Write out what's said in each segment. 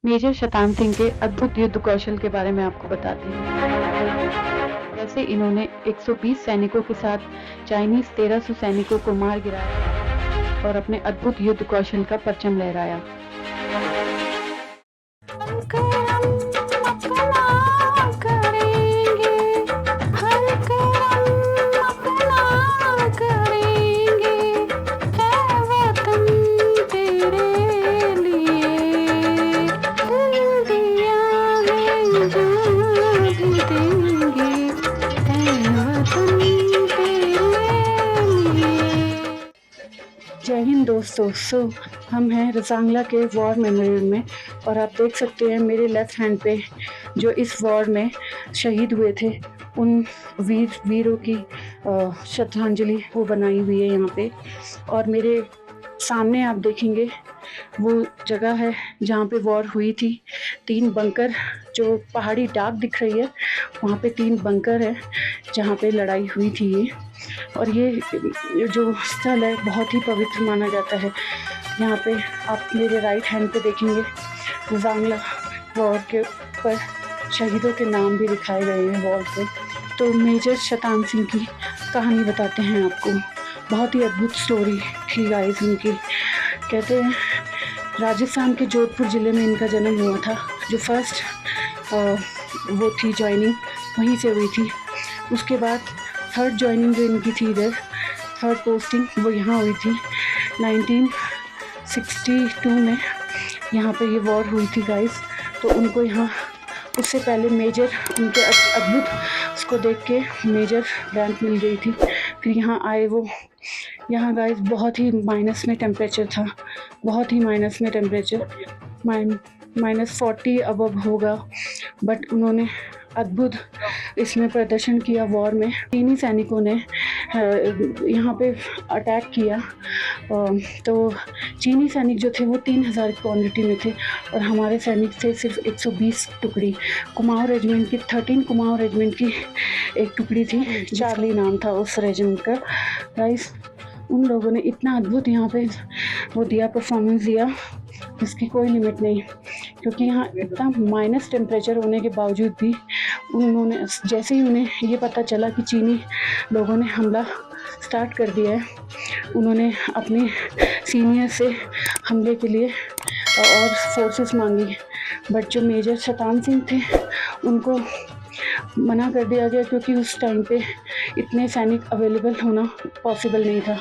Major शतान सिंह के अद्भुत युद्ध कौशल के बारे में आपको बताते हैं। कैसे इन्होंने 120 सैनिकों के साथ चाइनीज 1300 सैनिकों को मार गिराया और अपने अद्भुत युद्ध कौशल का परचम लहराया। जय हिंद दोस्तों। हम हैं रसांगला के वॉर मेमोरियल में और आप देख सकते हैं मेरे लेफ्ट हैंड पे जो इस वॉर में शहीद हुए थे उन वीरों की श्रद्धांजलि वो बनाई हुई है यहाँ पे। और मेरे सामने आप देखेंगे वो जगह है जहाँ पे वॉर हुई थी। 3 बंकर जो पहाड़ी डाक दिख रही है वहाँ पे 3 बंकर है जहाँ पे लड़ाई हुई थी ये। और ये जो स्थल है बहुत ही पवित्र माना जाता है। यहाँ पे आप मेरे राइट हैंड पे देखेंगे रसांगला वॉर के ऊपर शहीदों के नाम भी दिखाए गए हैं वॉल पे। तो मेजर शतान सिंह की कहानी बताते हैं आपको। बहुत ही अद्भुत स्टोरी थी गाइस उनकी। कहते हैं राजस्थान के जोधपुर ज़िले में इनका जन्म हुआ था। जो फर्स्ट वो थी जॉइनिंग वहीं से हुई थी। उसके बाद थर्ड जॉइनिंग जो इनकी थी इधर थर्ड पोस्टिंग वो यहाँ हुई थी 1962 में। यहाँ पे ये वॉर हुई थी गाइस। तो उनको यहाँ उससे पहले मेजर उनके अद्भुत उसको देख के मेजर रैंक मिल गई थी। फिर यहाँ आए वो। यहाँ गाइस बहुत ही माइनस में टेम्परेचर था, बहुत ही माइनस में टेम्परेचर -40 अबव होगा। बट उन्होंने अद्भुत इसमें प्रदर्शन किया वॉर में। चीनी सैनिकों ने यहाँ पे अटैक किया। तो चीनी सैनिक जो थे वो 3000 क्वांटिटी में थे और हमारे सैनिक थे सिर्फ 120 टुकड़ी। कुमाऊं रेजिमेंट की 13 कुमाऊं रेजिमेंट की एक टुकड़ी थी, चार्ली नाम था उस रेजिमेंट का। गाइस उन लोगों ने इतना अद्भुत यहाँ पे वो दिया, परफॉर्मेंस दिया जिसकी कोई लिमिट नहीं। क्योंकि यहाँ इतना माइनस टेम्परेचर होने के बावजूद भी उन्होंने जैसे ही उन्हें ये पता चला कि चीनी लोगों ने हमला स्टार्ट कर दिया है, उन्होंने अपने सीनियर से हमले के लिए और फोर्सेस मांगी। बट जो मेजर शतान सिंह थे उनको मना कर दिया गया क्योंकि उस टाइम पे इतने सैनिक अवेलेबल होना पॉसिबल नहीं था।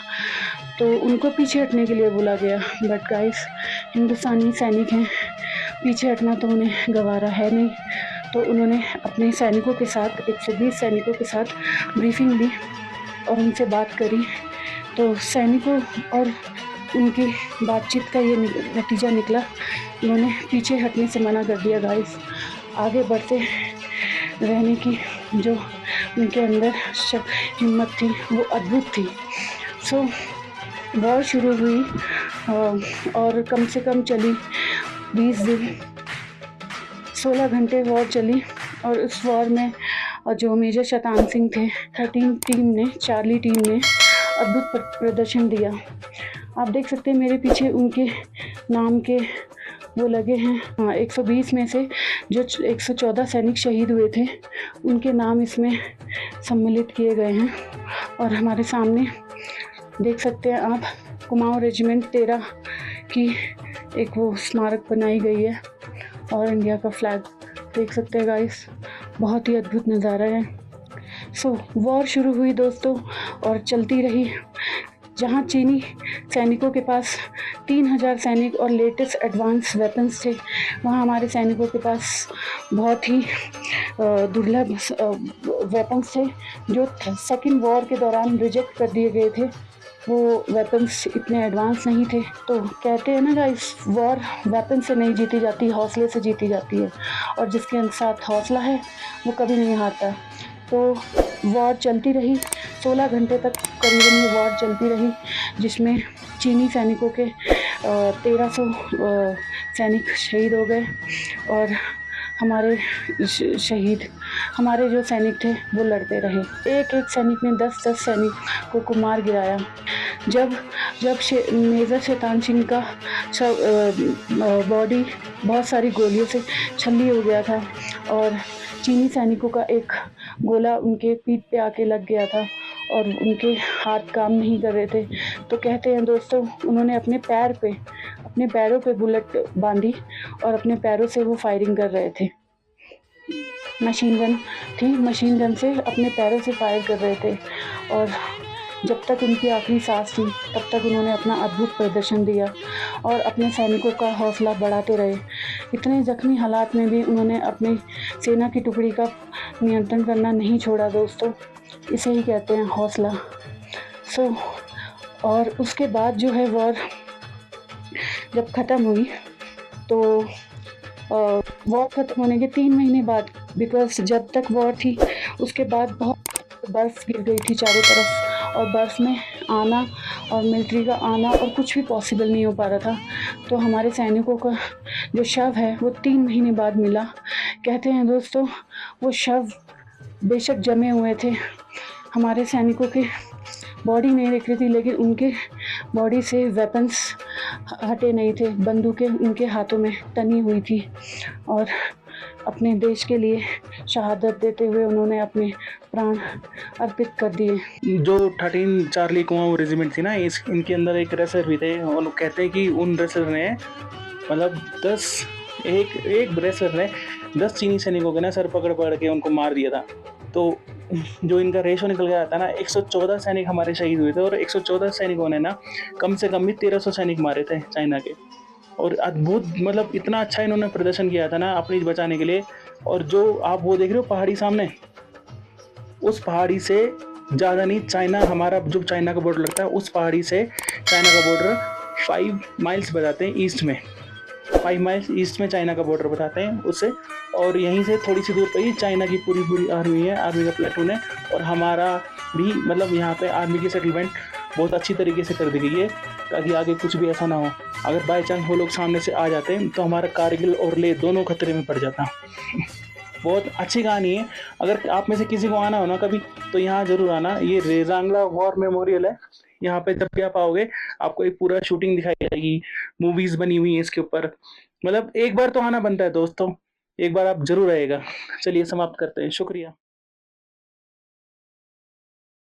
तो उनको पीछे हटने के लिए बोला गया। बट गाइस हिंदुस्तानी सैनिक हैं, पीछे हटना तो उन्हें गवारा है नहीं। तो उन्होंने अपने सैनिकों के साथ 120 सैनिकों के साथ ब्रीफिंग ली और उनसे बात करी। तो सैनिकों और उनकी बातचीत का ये नतीजा निकला, उन्होंने पीछे हटने से मना कर दिया। गाइस आगे बढ़ते रहने की जो उनके अंदर हिम्मत थी वो अद्भुत थी। सो वॉर शुरू हुई और कम से कम चली 20 दिन, 16 घंटे वॉर चली। और उस वॉर में जो मेजर शतान सिंह थे 13 टीम ने, चार्ली टीम ने अद्भुत प्रदर्शन दिया। आप देख सकते हैं मेरे पीछे उनके नाम के वो लगे हैं। 120 में से जो 114 सैनिक शहीद हुए थे उनके नाम इसमें सम्मिलित किए गए हैं। और हमारे सामने देख सकते हैं आप कुमाऊं रेजिमेंट 13 की एक वो स्मारक बनाई गई है और इंडिया का फ्लैग देख सकते हैं गाइस। बहुत ही अद्भुत नज़ारा है। सो वॉर शुरू हुई दोस्तों और चलती रही। जहाँ चीनी सैनिकों के पास 3000 सैनिक और लेटेस्ट एडवांस वेपन्स थे, वहाँ हमारे सैनिकों के पास बहुत ही दुर्लभ वेपन्स थे जो सेकेंड वॉर के दौरान रिजेक्ट कर दिए गए थे। वो वेपन्स इतने एडवांस नहीं थे। तो कहते हैं ना गाइस, वॉर वेपन से नहीं जीती जाती, हौसले से जीती जाती है। और जिसके साथ हौसला है वो कभी नहीं हारता। तो वॉर चलती रही 16 घंटे तक करीबन ये वॉर चलती रही, जिसमें चीनी सैनिकों के 1300 सैनिक शहीद हो गए और हमारे शहीद हमारे जो सैनिक थे वो लड़ते रहे। एक एक सैनिक ने 10-10 सैनिकों को मार गिराया। जब जब मेजर शैतान सिंह का बॉडी बहुत सारी गोलियों से छल्ली हो गया था और चीनी सैनिकों का एक गोला उनके पीठ पे आके लग गया था और उनके हाथ काम नहीं कर रहे थे, तो कहते हैं दोस्तों उन्होंने अपने पैरों पे बुलेट बांधी और अपने पैरों से वो फायरिंग कर रहे थे। मशीन गन थी, मशीन गन से अपने पैरों से फायर कर रहे थे और जब तक उनकी आखिरी सांस थी तब तक उन्होंने अपना अद्भुत प्रदर्शन दिया और अपने सैनिकों का हौसला बढ़ाते रहे। इतने ज़ख्मी हालात में भी उन्होंने अपनी सेना की टुकड़ी का नियंत्रण करना नहीं छोड़ा दोस्तों, इसे ही कहते हैं हौसला। और उसके बाद जो है वॉर जब ख़त्म हुई तो वॉर ख़त्म होने के 3 महीने बाद, बिकॉज जब तक वॉर थी उसके बाद बहुत बर्फ़ गिर गई थी चारों तरफ और बर्फ़ में आना और मिलिट्री का आना और कुछ भी पॉसिबल नहीं हो पा रहा था। तो हमारे सैनिकों का जो शव है वो 3 महीने बाद मिला। कहते हैं दोस्तों वो शव बेशक जमे हुए थे, हमारे सैनिकों के बॉडी नहीं दिख रही थी लेकिन उनके बॉडी से वेपन्स हटे नहीं थे, बंदूकें उनके हाथों में तनी हुई थी और अपने देश के लिए शहादत देते हुए उन्होंने अपने प्राण अर्पित कर दिए। जो 13 चार्ली कुआं रेजिमेंट थी ना, इनके अंदर एक रेसर भी थे और लोग कहते हैं कि उन रेसर ने मतलब 10 एक रेसर ने 10 चीनी सैनिकों के ना सर पकड़ के उनको मार दिया था। तो जो इनका रेशो निकल गया था ना, 114 सैनिक हमारे शहीद हुए थे और 114 सैनिकों ने ना कम से कम भी 1300 सैनिक मारे थे चाइना के। और अद्भुत मतलब इतना अच्छा इन्होंने प्रदर्शन किया था ना अपनी बचाने के लिए। और जो आप वो देख रहे हो पहाड़ी सामने, उस पहाड़ी से ज़्यादा नहीं, चाइना हमारा जो चाइना का बॉर्डर लगता है उस पहाड़ी से चाइना का बॉर्डर 5 माइल्स बताते हैं ईस्ट में, 5 माइल्स ईस्ट में चाइना का बॉर्डर बताते हैं उससे। और यहीं से थोड़ी सी दूर पर ही चाइना की पूरी आर्मी है, आर्मी का प्लेटून है। और हमारा भी मतलब यहाँ पे आर्मी की सेटलमेंट बहुत अच्छी तरीके से कर दी गई है ताकि आगे कुछ भी ऐसा ना हो। अगर बाई चांस वो लोग सामने से आ जाते हैं तो हमारा कारगिल और ले दोनों खतरे में पड़ जाता। बहुत अच्छी कहानी है। अगर आप में से किसी को आना हो ना कभी तो यहाँ ज़रूर आना। ये रेजांगला वॉर मेमोरियल है। यहाँ पे जब भी आप आओगे आपको एक पूरा शूटिंग दिखाई जाएगी, मूवीज़ बनी हुई है इसके ऊपर। मतलब एक बार तो आना बनता है दोस्तों, एक बार आप जरूर आएगा। चलिए समाप्त करते हैं, शुक्रिया।